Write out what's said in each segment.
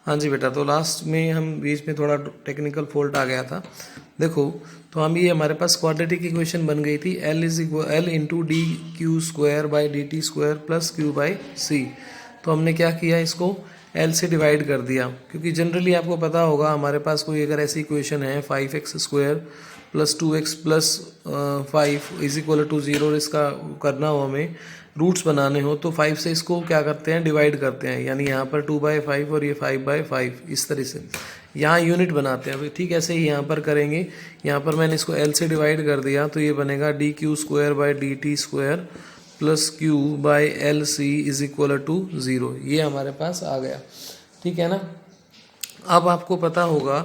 हाँ जी बेटा, तो लास्ट में हम बीच में थोड़ा टेक्निकल फॉल्ट आ गया था। देखो, तो हम ये हमारे पास क्वाड्रेटिक इक्वेशन बन गई थी L into D Q square by D T square plus Q by C. तो हमने क्या किया, इसको एल से डिवाइड कर दिया, क्योंकि जनरली आपको पता होगा हमारे पास कोई अगर ऐसी इक्वेशन है 5x square plus 2x plus 5 is equal to 0 और इसका करना हो हमें रूट्स बनाने हो तो 5 से इसको क्या करते हैं, डिवाइड करते हैं, यानी यहाँ पर 2/5 और ये 5/5 इस तरह से यहाँ यूनिट बनाते हैं। अभी ठीक ऐसे ही यहाँ पर करेंगे। यहाँ पर मैंने इसको L से डिवाइड कर दिया तो ये बनेगा D Q square by D T square plus Q by L C is equal to 0। ये हमारे पास आ गया, ठीक है ना। अब आपको पता होगा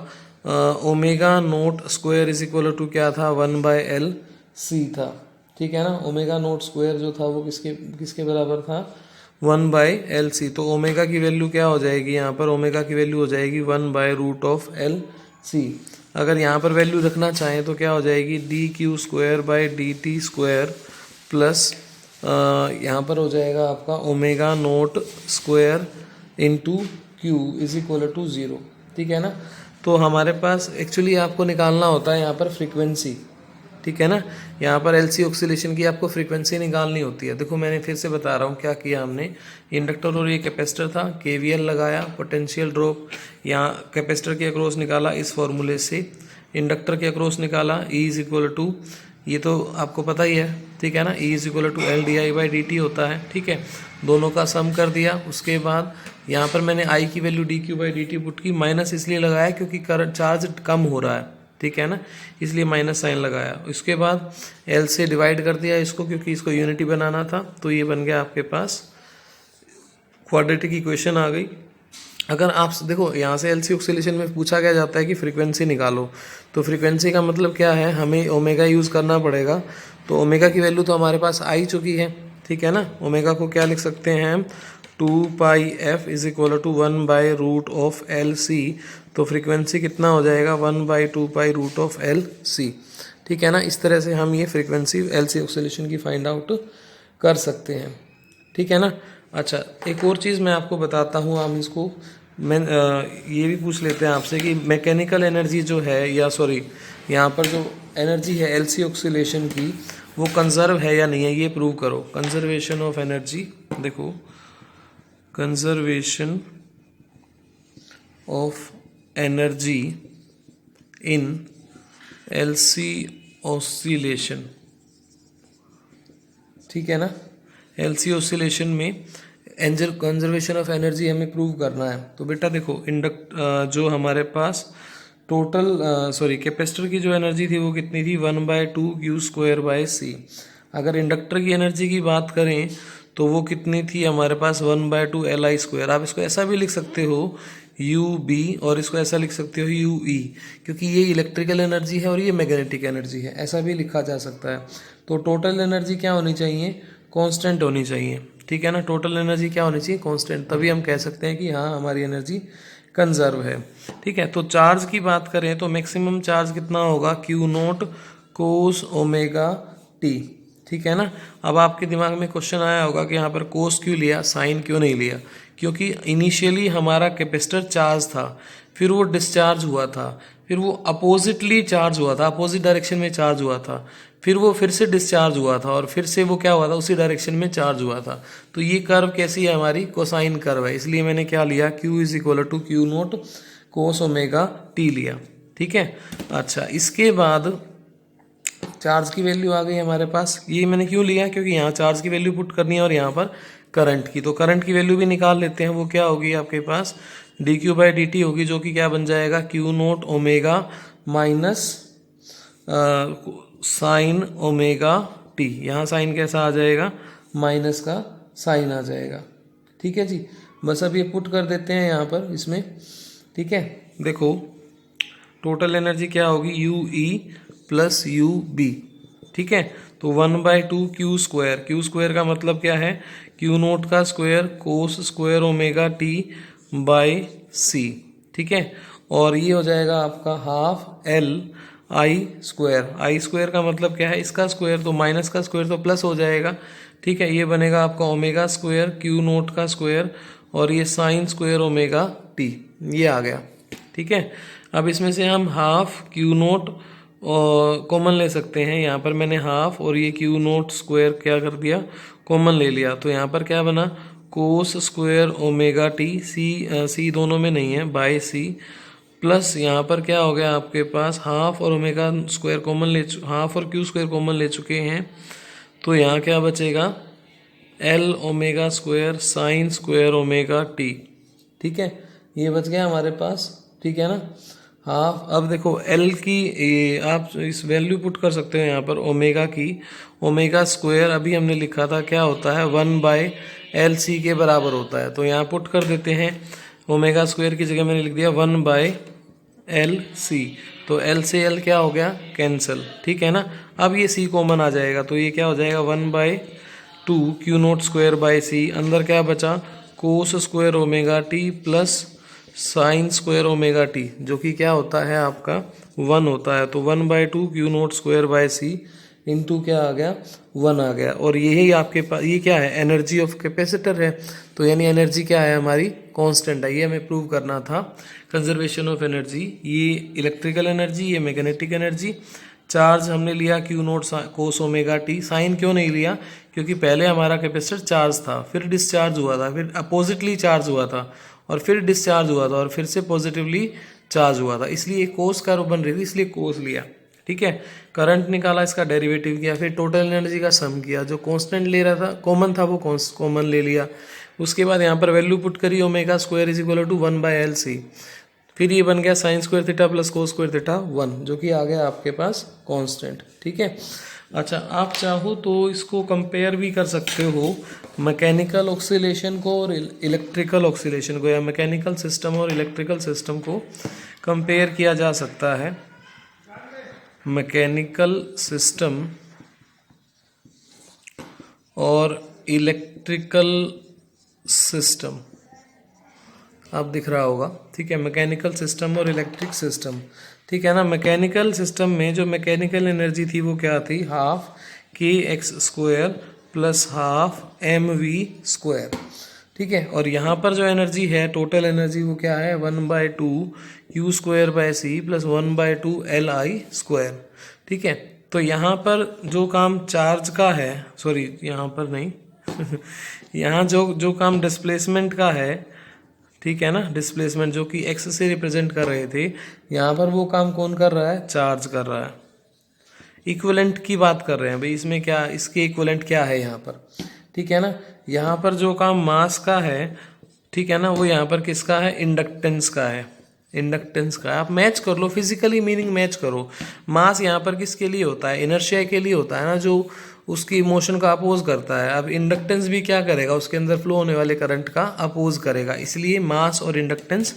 omega naught square is equal to क्या था, 1/L सी था, ठीक है ना। ओमेगा नोट स्क्वायर जो था वो किसके किसके बराबर था, 1/L सी। तो ओमेगा की वैल्यू क्या हो जाएगी, यहाँ पर ओमेगा की वैल्यू हो जाएगी 1/√L सी। अगर यहाँ पर वैल्यू रखना चाहें तो क्या हो जाएगी, D Q square by D T square plus यहाँ पर हो जाएगा आपका omega naught square into Q is equal to 0, ठीक है ना। तो हमारे पास एक्चुअली आपको निकालना होता है यहाँ पर फ्रीक्वेंसी, ठीक है ना। यहाँ पर एलसी ऑक्सीलेशन की आपको फ्रीक्वेंसी निकालनी होती है। देखो मैंने फिर से बता रहा हूँ क्या किया हमने, इंडक्टर और ये कैपेसिटर था, केवीएल लगाया, पोटेंशियल ड्रॉप यहाँ कैपेसिटर के अक्रॉस निकाला इस फॉर्मूले से, इंडक्टर के अक्रॉस निकाला ई इज इक्वल टू, ये तो आपको पता ही है, ठीक है ना, E is equal to L D I by D T होता है, ठीक है। दोनों का सम कर दिया। उसके बाद यहाँ पर मैंने आई की value D Q by D T put की, माइनस इसलिए लगाया क्योंकि करंट चार्ज कम हो रहा है, ठीक है ना, इसलिए माइनस साइन लगाया। उसके बाद एल से डिवाइड कर दिया इसको, क्योंकि इसको यूनिटी बनाना था। तो ये बन गया आपके पास क्वाड्रेटिक इक्वेशन आ गई। अगर आप देखो यहाँ से एलसी ऑक्सीलेशन में पूछा क्या जाता है कि फ्रीक्वेंसी निकालो, तो फ्रीक्वेंसी का मतलब क्या है, हमें ओमेगा यूज़ करना पड़ेगा। तो ओमेगा की वैल्यू तो हमारे पास आ ही चुकी है, ठीक है ना। ओमेगा को क्या लिख सकते हैं हम, 2πf is equal to 1/√L C। तो फ्रीक्वेंसी कितना हो जाएगा, 1/2π√L C, ठीक है ना। इस तरह से हम ये फ्रीक्वेंसी एलसी ऑक्सीलेशन की फाइंड आउट कर सकते हैं, ठीक है ना। अच्छा, एक और चीज़ मैं आपको बताता हूँ, हम इसको मैं ये भी पूछ लेते हैं आपसे कि मैकेनिकल एनर्जी जो है, या सॉरी यहाँ पर जो एनर्जी है एलसी ऑक्सीलेशन की, वो कंजर्व है या नहीं है, ये प्रूव करो। कंजर्वेशन ऑफ एनर्जी, देखो conservation of energy in LC oscillation, ठीक है ना। एलसी ऑसिलेशन में एंजल कंजर्वेशन ऑफ एनर्जी हमें प्रूव करना है। तो बेटा देखो, जो हमारे पास टोटल कैपेसिटर की जो एनर्जी थी वो कितनी थी, 1/2 क्यू स्क्वायर बाई सी। अगर इंडक्टर की एनर्जी की बात करें तो वो कितनी थी हमारे पास, 1/2 Li स्क्वायर। आप इसको ऐसा भी लिख सकते हो UB, और इसको ऐसा लिख सकते हो UE, क्योंकि ये इलेक्ट्रिकल एनर्जी है और ये मैग्नेटिक एनर्जी है, ऐसा भी लिखा जा सकता है। तो टोटल एनर्जी क्या होनी चाहिए, कांस्टेंट होनी चाहिए, ठीक है ना। टोटल एनर्जी क्या होनी चाहिए, कांस्टेंट, तभी हम कह सकते हैं कि हाँ हमारी एनर्जी कंजर्व है, ठीक है। तो चार्ज की बात करें तो मैक्सिमम चार्ज कितना होगा, Q note cos omega T, ठीक है ना। अब आपके दिमाग में क्वेश्चन आया होगा कि यहाँ पर कोस क्यों लिया, साइन क्यों नहीं लिया, क्योंकि इनिशियली हमारा कैपेसिटर चार्ज था, फिर वो डिस्चार्ज हुआ था, फिर वो अपोजिटली चार्ज हुआ था, अपोजिट डायरेक्शन में चार्ज हुआ था, फिर वो फिर से डिस्चार्ज हुआ था, और फिर से वो क्या हुआ था, उसी डायरेक्शन में चार्ज हुआ था। तो ये कर्व कैसी है हमारी, कोसाइन कर्व है, इसलिए मैंने क्या लिया, Q is equal to Q naught cos omega T लिया, ठीक है। अच्छा, इसके बाद चार्ज की वैल्यू आ गई हमारे पास। ये मैंने क्यों लिया, क्योंकि यहाँ चार्ज की वैल्यू पुट करनी है और यहाँ पर करंट की। तो करंट की वैल्यू भी निकाल लेते हैं, वो क्या होगी आपके पास, D Q by D T होगी, जो कि क्या बन जाएगा, Q naught omega minus sine omega T. यहाँ साइन कैसा आ जाएगा, माइनस का साइन आ जाएगा, ठीक है जी। बस अब ये पुट कर देते हैं यहाँ पर इसमें, ठीक है। देखो टोटल एनर्जी क्या होगी, UE प्लस UB, ठीक है। तो 1/2 क्यू स्क्वायर, क्यू स्क्वायर का मतलब क्या है, Q नोट का square cos square omega T by C, ठीक है। और ये हो जाएगा आपका half L I square. I square का मतलब क्या है, इसका स्क्वायर, तो माइनस का स्क्वायर तो प्लस हो जाएगा, ठीक है। ये बनेगा आपका ओमेगा स्क्वायर Q नोट का स्क्वायर और ये साइन स्क्वायर ओमेगा टी, ये आ गया। ठीक है, अब इसमें से हम हाफ क्यू नोट कॉमन ले सकते हैं। यहाँ पर मैंने हाफ और ये क्यू नोट स्क्वायर क्या कर दिया, कॉमन ले लिया। तो यहाँ पर क्या बना, कोस स्क्वायर ओमेगा टी, सी दोनों में नहीं है, बाय सी, प्लस यहाँ पर क्या हो गया आपके पास, हाफ और ओमेगा स्क्वायर कॉमन हाफ और क्यू स्क्वायर कॉमन ले चुके हैं। तो यहाँ क्या बचेगा, L omega square sine square omega T. ठीक है, ये बच गया हमारे पास। ठीक है ना, हाफ। अब देखो एल की आप इस वैल्यू पुट कर सकते हो यहाँ पर ओमेगा की, ओमेगा स्क्वायर अभी हमने लिखा था क्या होता है, 1/LC के बराबर होता है। तो यहाँ पुट कर देते हैं, ओमेगा स्क्वायर की जगह मैंने लिख दिया 1/LC। तो L से L क्या हो गया, कैंसिल। ठीक है ना, अब ये C कॉमन आ जाएगा, तो ये क्या हो जाएगा 1/2 क्यू नोट स्क्वायर बाय सी। अंदर क्या बचा, कोस square omega T plus sine square omega T, जो कि क्या होता है आपका 1 होता है। तो 1/2 Q naught square by C into क्या आ गया, 1 आ गया। और यही आपके पास ये क्या है, एनर्जी ऑफ कैपेसिटर है। तो यानी एनर्जी क्या है हमारी, कांस्टेंट है। ये हमें प्रूव करना था, कंजर्वेशन ऑफ एनर्जी। ये इलेक्ट्रिकल एनर्जी, ये मैग्नेटिक एनर्जी। चार्ज हमने लिया Q naught cos omega t. Sine क्यों नहीं लिया, क्योंकि पहले हमारा कैपेसिटर चार्ज था, फिर डिस्चार्ज हुआ था, फिर अपोजिटली चार्ज हुआ था, और फिर डिस्चार्ज हुआ था, और फिर से पॉजिटिवली चार्ज हुआ था, इसलिए कोस कर्व बन रही थी, इसलिए कोस लिया। ठीक है, करंट निकाला, इसका डेरिवेटिव किया, फिर टोटल एनर्जी का सम किया, जो कांस्टेंट ले रहा था कॉमन था वो कॉमन ले लिया। उसके बाद यहाँ पर वैल्यू पुट करी, omega square is equal to 1/LC। फिर ये बन गया sine square theta plus cos square theta 1, जो कि आ गया आपके पास कांस्टेंट। ठीक है, अच्छा आप चाहो तो इसको कंपेयर भी कर सकते हो, मैकेनिकल ऑक्सीलेशन को और इलेक्ट्रिकल ऑक्सीलेशन को, या मैकेनिकल सिस्टम और इलेक्ट्रिकल सिस्टम को कंपेयर किया जा सकता है। मैकेनिकल सिस्टम और इलेक्ट्रिकल सिस्टम, आप दिख रहा होगा। ठीक है, मैकेनिकल सिस्टम और इलेक्ट्रिक सिस्टम। ठीक है ना, मैकेनिकल सिस्टम में जो मैकेनिकल एनर्जी थी वो क्या थी, half kx square plus half mv square. ठीक है, और यहाँ पर जो एनर्जी है, टोटल एनर्जी, वो क्या है 1/2 Q square by C plus 1/2 LI square. ठीक है, तो यहाँ पर जो काम चार्ज का है, सॉरी यहाँ पर नहीं यहाँ जो काम डिस्प्लेसमेंट का है, ठीक है ना, डिस्प्लेसमेंट जो कि x से रिप्रेजेंट कर रहे थे, यहाँ पर वो काम कौन कर रहा है, चार्ज कर रहा है। इक्विवेलेंट की बात कर रहे हैं भाई, इसमें क्या, इसके इक्विवेलेंट क्या है यहाँ पर। ठीक है ना, यहाँ पर जो काम मास का है, ठीक है ना, वो यहाँ पर किसका है, इंडक्टेंस का है, इंडक्टेंस का है। आप मैच कर लो, फिजिकली मीनिंग मैच करो। मास यहाँ पर किसके लिए होता है, इनर्शिया के लिए होता है ना, जो उसकी मोशन का अपोज करता है। अब इंडक्टेंस भी क्या करेगा, उसके अंदर फ्लो होने वाले करंट का अपोज करेगा, इसलिए मास और इंडक्टेंस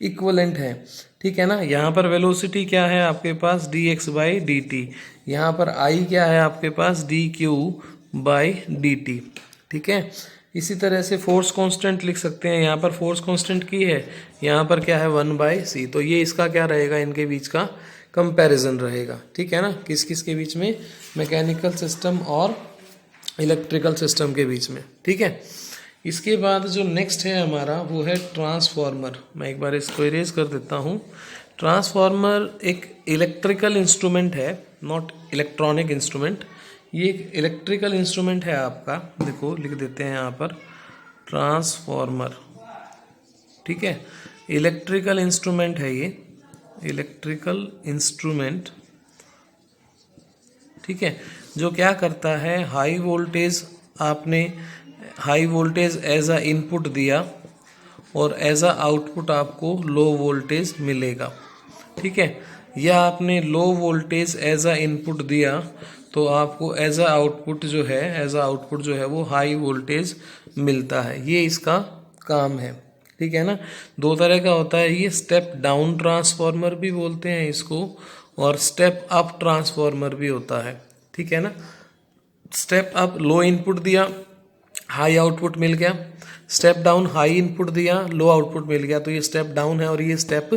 इक्विवेलेंट है। ठीक है ना, यहाँ पर वेलोसिटी क्या है आपके पास, dx/dt। यहाँ पर I क्या है आपके पास, dq/dt। ठीक है, इसी तरह से फोर्स कांस्टेंट लिख सकते हैं। यहाँ पर फोर्स कांस्टेंट की है, यहाँ पर क्या है 1/c। तो ये इसका क्या रहेगा, इनके बीच का कंपैरिजन रहेगा। ठीक है ना, किस किस के बीच में, मैकेनिकल सिस्टम और इलेक्ट्रिकल सिस्टम के बीच में। ठीक है, इसके बाद जो नेक्स्ट है हमारा वो है ट्रांसफॉर्मर। मैं एक बार इसको इरेज कर देता हूँ। ट्रांसफॉर्मर एक इलेक्ट्रिकल इंस्ट्रूमेंट है, नॉट इलेक्ट्रॉनिक इंस्ट्रूमेंट। ये एक इलेक्ट्रिकल इंस्ट्रूमेंट है आपका, देखो लिख देते हैं यहाँ पर ट्रांसफॉर्मर। ठीक है, इलेक्ट्रिकल इंस्ट्रूमेंट है ये, इलेक्ट्रिकल इंस्ट्रूमेंट। ठीक है, जो क्या करता है, हाई वोल्टेज, आपने high voltage as a input दिया और एज अ आउटपुट आपको लो वोल्टेज मिलेगा। ठीक है, या आपने low voltage as a input दिया तो आपको एज अ आउटपुट जो है, एज अ आउटपुट जो है वो हाई वोल्टेज मिलता है। ये इसका काम है। ठीक है ना, दो तरह का होता है ये, स्टेप डाउन ट्रांसफॉर्मर भी बोलते हैं इसको, और स्टेप अप ट्रांसफॉर्मर भी होता है। ठीक है ना, स्टेप अप लो इनपुट दिया, हाई आउटपुट मिल गया। स्टेप डाउन हाई इनपुट दिया, लो आउटपुट मिल गया, तो ये स्टेप डाउन है और ये स्टेप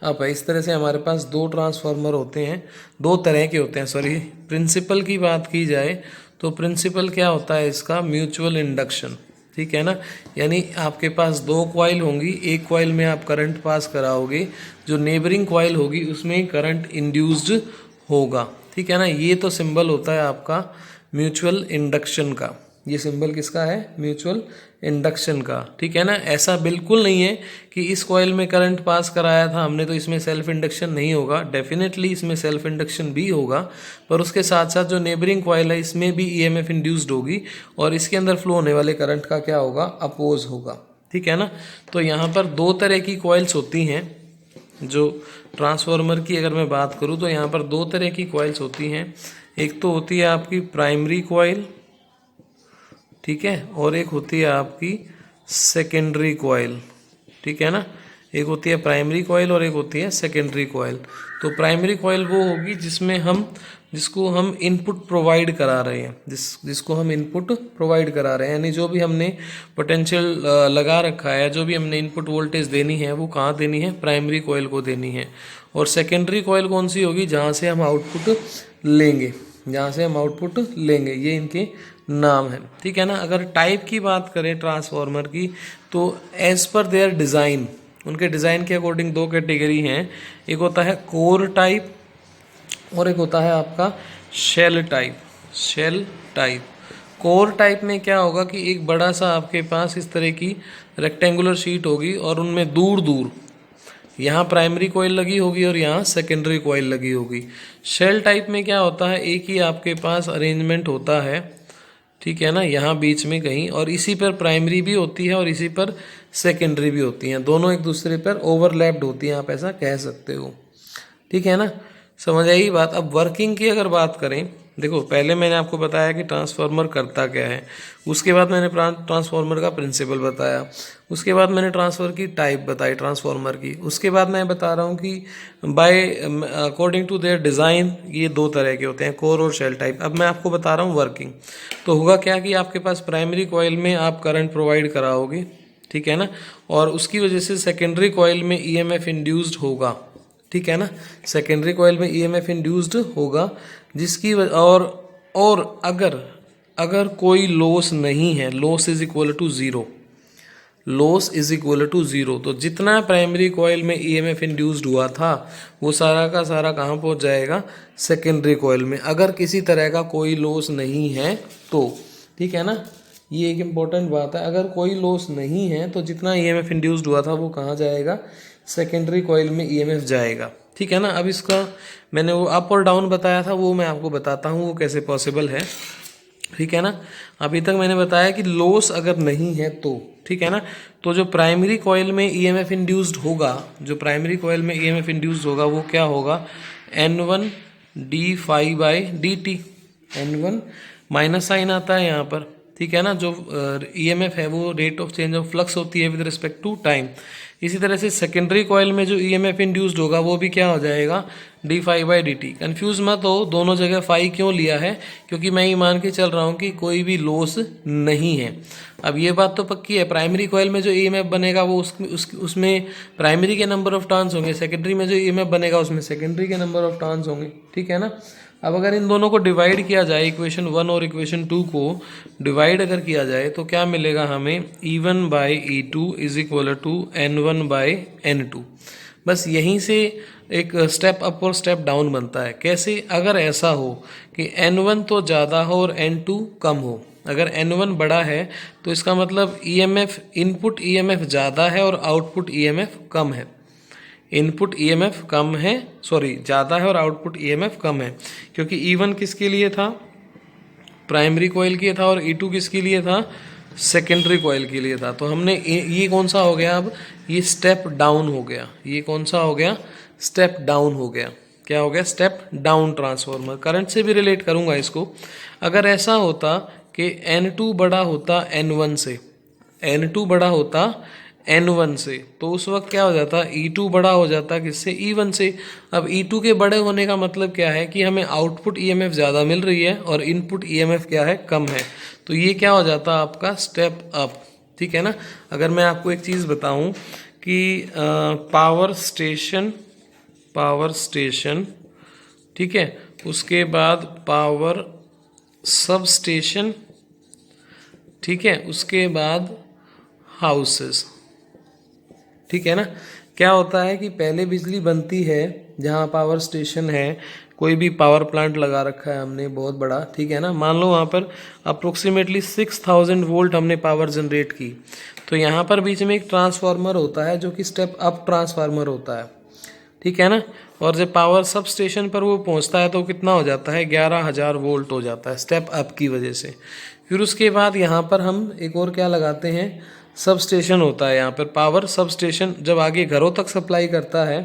अप है। इस तरह से हमारे पास दो ट्रांसफार्मर होते हैं, दो तरह के होते हैं। सॉरी, प्रिंसिपल की बात की जाए तो प्रिंसिपल क्या होता है इसका, म्यूचुअल इंडक्शन। ठीक है ना। यानी आपके पास 2 कॉइल होंगी, एक कॉइल में आप करंट पास कराओगे, जो नेबरिंग कॉइल होगी उसमें करंट इंड्यूस्ड होगा, ठीक है ना। ये तो सिंबल होता है आपका म्यूचुअल इंडक्शन का। ये सिंबल किसका है? म्यूचुअल इंडक्शन का, ठीक है ना। ऐसा बिल्कुल नहीं है कि इस कॉइल में करंट पास कराया था हमने तो इसमें सेल्फ इंडक्शन नहीं होगा। डेफिनेटली इसमें सेल्फ इंडक्शन भी होगा, पर उसके साथ साथ जो नेबरिंग कॉइल है इसमें भी ईएमएफ इंड्यूस्ड होगी और इसके अंदर फ्लो होने वाले करंट का क्या होगा? अपोज होगा, ठीक है ना। तो यहाँ पर 2 तरह की कॉइल्स होती हैं। जो ट्रांसफार्मर की अगर मैं बात करूँ तो यहाँ पर 2 तरह की कॉइल्स होती हैं। एक तो होती है आपकी प्राइमरी कॉइल, ठीक है, और एक होती है आपकी सेकेंडरी कॉइल, ठीक है ना। एक होती है प्राइमरी कॉइल और एक होती है सेकेंडरी कॉइल। तो प्राइमरी कॉइल वो होगी जिसको हम इनपुट प्रोवाइड करा रहे हैं, जिसको हम इनपुट प्रोवाइड करा रहे हैं, यानी जो भी हमने पोटेंशियल लगा रखा है, जो भी हमने इनपुट वोल्टेज देनी है वो कहाँ देनी है? प्राइमरी कॉइल को देनी है। और सेकेंडरी कॉइल कौन सी होगी? जहाँ से हम आउटपुट लेंगे, जहाँ से हम आउटपुट लेंगे, ये इनके नाम है, ठीक है ना। अगर टाइप की बात करें ट्रांसफार्मर की, तो एज पर देयर डिज़ाइन, उनके डिज़ाइन के अकॉर्डिंग 2 कैटेगरी हैं। एक होता है कोर टाइप और एक होता है आपका shell type. Shell type, core type में क्या होगा कि एक बड़ा सा आपके पास इस तरह की रेक्टेंगुलर शीट होगी और उनमें दूर दूर यहाँ प्राइमरी कॉइल लगी होगी और यहाँ सेकेंडरी कॉइल लगी होगी। शेल टाइप में क्या होता है? एक ही आपके पास अरेंजमेंट होता है, ठीक है ना, यहाँ बीच में कहीं, और इसी पर प्राइमरी भी होती है और इसी पर सेकेंडरी भी होती हैं। दोनों एक दूसरे पर ओवरलैप्ड होती हैं, आप ऐसा कह सकते हो, ठीक है ना। समझ आई बात। अब वर्किंग की अगर बात करें, देखो पहले मैंने आपको बताया कि ट्रांसफार्मर करता क्या है, उसके बाद मैंने ट्रांसफार्मर का प्रिंसिपल बताया, उसके बाद मैंने ट्रांसफर की टाइप बताई ट्रांसफार्मर की, उसके बाद मैं बता रहा हूँ कि by according to their design ये 2 तरह के होते हैं, कोर और शेल टाइप। अब मैं आपको बता रहा हूँ वर्किंग। तो होगा क्या कि आपके पास प्राइमरी कॉइल में आप करंट प्रोवाइड कराओगे, ठीक है ना, और उसकी वजह से सेकेंडरी कॉइल में ईएमएफ इंड्यूस्ड होगा, ठीक है ना। सेकेंडरी कॉइल में ईएमएफ इंड्यूस्ड होगा, जिसकी और अगर कोई लॉस नहीं है, loss is equal to zero, loss is equal to zero, तो जितना प्राइमरी कॉइल में ईएमएफ इंड्यूस्ड हुआ था वो सारा का सारा कहाँ पहुँच जाएगा? सेकेंडरी कॉइल में, अगर किसी तरह का कोई लॉस नहीं है तो, ठीक है ना। ये एक इम्पॉर्टेंट बात है, अगर कोई लॉस नहीं है तो जितना ईएमएफ इंड्यूस्ड हुआ था वो कहाँ जाएगा? सेकेंडरी कॉइल में ईएमएफ जाएगा, ठीक है ना। अब इसका मैंने वो अप और डाउन बताया था, वो मैं आपको बताता हूँ वो कैसे पॉसिबल है, ठीक है ना। अभी तक मैंने बताया कि लॉस अगर नहीं है तो, ठीक है ना, तो जो प्राइमरी कॉइल में ईएमएफ इंड्यूस्ड होगा, जो प्राइमरी कॉइल में ईएमएफ इंड्यूस्ड होगा वो क्या होगा? N1 d∅ by dt। N1 minus sign आता है यहाँ पर, ठीक है ना। जो ईएमएफ है वो rate of change of flux होती है विद रिस्पेक्ट टू टाइम। इसी तरह से सेकेंडरी कॉइल में जो ईएमएफ इंड्यूस्ड होगा वो भी क्या हो जाएगा? d∅ by dt। कन्फ्यूज मत हो, दोनों जगह फाई क्यों लिया है? क्योंकि मैं ये मान के चल रहा हूँ कि कोई भी लॉस नहीं है। अब ये बात तो पक्की है, प्राइमरी कॉइल में जो ईएमएफ बनेगा वो उसमें प्राइमरी के नंबर ऑफ टर्न्स होंगे, सेकेंडरी में जो ईएमएफ बनेगा उसमें सेकेंडरी के नंबर ऑफ टर्न्स होंगे, ठीक है ना। अब अगर इन दोनों को डिवाइड किया जाए, इक्वेशन 1 और इक्वेशन 2 को डिवाइड अगर किया जाए तो क्या मिलेगा हमें? E1 by E2 is equal to N1 by N2। बस यहीं से एक स्टेप अप और स्टेप डाउन बनता है। कैसे? अगर ऐसा हो कि N1 तो ज़्यादा हो और N2 कम हो। अगर N1 बड़ा है तो इसका मतलब ईएमएफ, इनपुट ईएमएफ ज़्यादा है और आउटपुट ईएमएफ कम है। इनपुट ईएमएफ कम है, सॉरी ज़्यादा है और आउटपुट ईएमएफ कम है, क्योंकि E1 किसके लिए था? प्राइमरी कॉइल के था, और E2 किसके लिए था? सेकेंडरी कॉइल के लिए था। तो हमने ये कौन सा हो गया? अब ये स्टेप डाउन हो गया। ये कौन सा हो गया? स्टेप डाउन हो गया। क्या हो गया? Step down transformer. करंट से भी रिलेट करूंगा इसको। अगर ऐसा होता कि N2 बड़ा होता N1 से, N2 बड़ा होता N1 से, तो उस वक्त क्या हो जाता? E2 बड़ा हो जाता किससे? E1 से। अब E2 के बड़े होने का मतलब क्या है कि हमें आउटपुट ईएमएफ ज़्यादा मिल रही है और इनपुट ईएमएफ क्या है? कम है। तो ये क्या हो जाता आपका? स्टेप अप, ठीक है ना। अगर मैं आपको एक चीज़ बताऊं कि पावर स्टेशन, ठीक है, उसके बाद पावर सब स्टेशन, ठीक है, उसके बाद हाउसेस, ठीक है ना। क्या होता है कि पहले बिजली बनती है जहाँ पावर स्टेशन है, कोई भी पावर प्लांट लगा रखा है हमने बहुत बड़ा, ठीक है ना, मान लो वहाँ पर अप्रोक्सीमेटली 6000 वोल्ट हमने पावर जनरेट की, तो यहाँ पर बीच में एक ट्रांसफार्मर होता है जो कि स्टेप अप ट्रांसफार्मर होता है, ठीक है ना। और जब पावर सब स्टेशन पर वो पहुँचता है तो कितना हो जाता है, 11000 वोल्ट हो जाता है स्टेप अप की वजह से। फिर उसके बाद यहाँ पर हम एक और क्या लगाते हैं, सब स्टेशन होता है यहाँ पर, पावर सब स्टेशन जब आगे घरों तक सप्लाई करता है,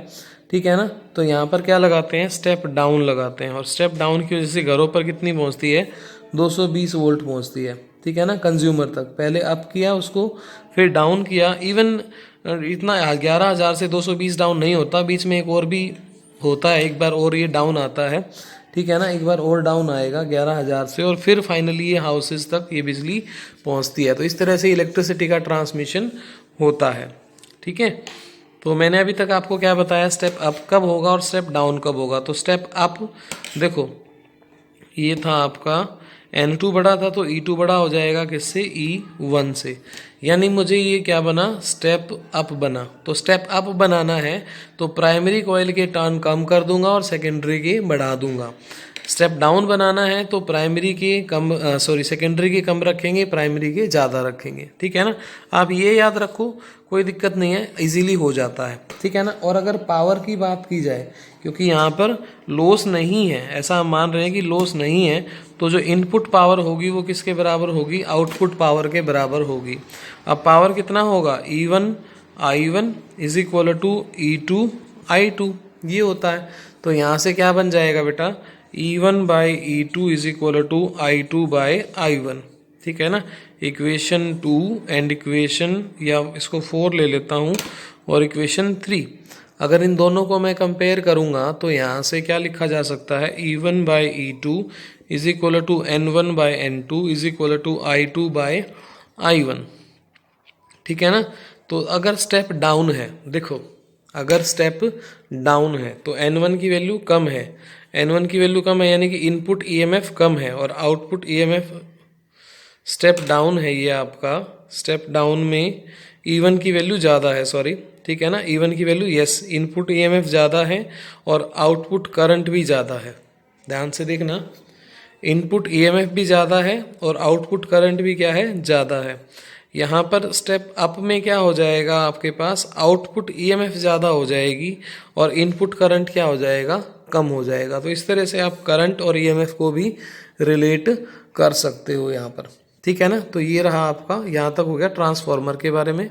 ठीक है ना, तो यहाँ पर क्या लगाते हैं, स्टेप डाउन लगाते हैं। और स्टेप डाउन की वजह से घरों पर कितनी पहुँचती है, 220 वोल्ट पहुँचती है, ठीक है ना, कंज्यूमर तक। पहले अप किया उसको, फिर डाउन किया, इवन इतना 11000 से 220 डाउन नहीं होता, बीच में एक और भी होता है, एक बार और ये डाउन आता है, ठीक है ना, एक बार और डाउन आएगा 11000 से, और फिर फाइनली ये हाउसेस तक ये बिजली पहुंचती है। तो इस तरह से इलेक्ट्रिसिटी का ट्रांसमिशन होता है, ठीक है। तो मैंने अभी तक आपको क्या बताया, स्टेप अप कब होगा और स्टेप डाउन कब होगा। तो स्टेप अप देखो, ये था आपका N2 बड़ा था तो E2 बड़ा हो जाएगा किससे, E1 से, यानी मुझे ये क्या बना, स्टेप अप बना। तो स्टेप अप बनाना है तो प्राइमरी कॉइल के टर्न कम कर दूंगा और सेकेंडरी के बढ़ा दूंगा। स्टेप डाउन बनाना है तो प्राइमरी के कम सेकेंडरी के कम रखेंगे, प्राइमरी के ज़्यादा रखेंगे, ठीक है ना। आप ये याद रखो, कोई दिक्कत नहीं है, इजीली हो जाता है, ठीक है ना। और अगर पावर की बात की जाए, क्योंकि यहाँ पर लॉस नहीं है, ऐसा हम मान रहे हैं कि लॉस नहीं है, तो जो इनपुट पावर होगी वो किसके बराबर होगी, आउटपुट पावर के बराबर होगी। अब पावर कितना होगा, E1 I1 is equal to E2 I2, ये होता है। तो यहाँ से क्या बन जाएगा बेटा, E1 by E2 is equal to I2 by I1, ठीक है ना। इक्वेशन 2 एंड इक्वेशन, या इसको 4 ले लेता हूँ, और इक्वेशन 3, अगर इन दोनों को मैं कंपेयर करूँगा तो यहाँ से क्या लिखा जा सकता है, E1 by E2 is equal to N1 by N2 is equal to I2 by I1, ठीक है ना। तो अगर स्टेप डाउन है, देखो अगर स्टेप डाउन है तो N1 की वैल्यू कम है, N1 की वैल्यू कम है यानी कि इनपुट EMF कम है और आउटपुट EMF, स्टेप डाउन है ये आपका, स्टेप डाउन में E1 की वैल्यू ज़्यादा है, सॉरी, ठीक है ना, E1 की वैल्यू, यस, इनपुट EMF ज़्यादा है और आउटपुट करंट भी ज़्यादा है, ध्यान से देखना, इनपुट EMF भी ज़्यादा है और आउटपुट करंट भी क्या है, ज़्यादा है। यहाँ पर स्टेप अप में क्या हो जाएगा, आपके पास आउटपुट EMF ज़्यादा हो जाएगी और इनपुट करंट क्या हो जाएगा, कम हो जाएगा। तो इस तरह से आप करंट और EMF को भी रिलेट कर सकते हो यहाँ पर, ठीक है ना। तो ये रहा आपका, यहाँ तक हो गया ट्रांसफार्मर के बारे में।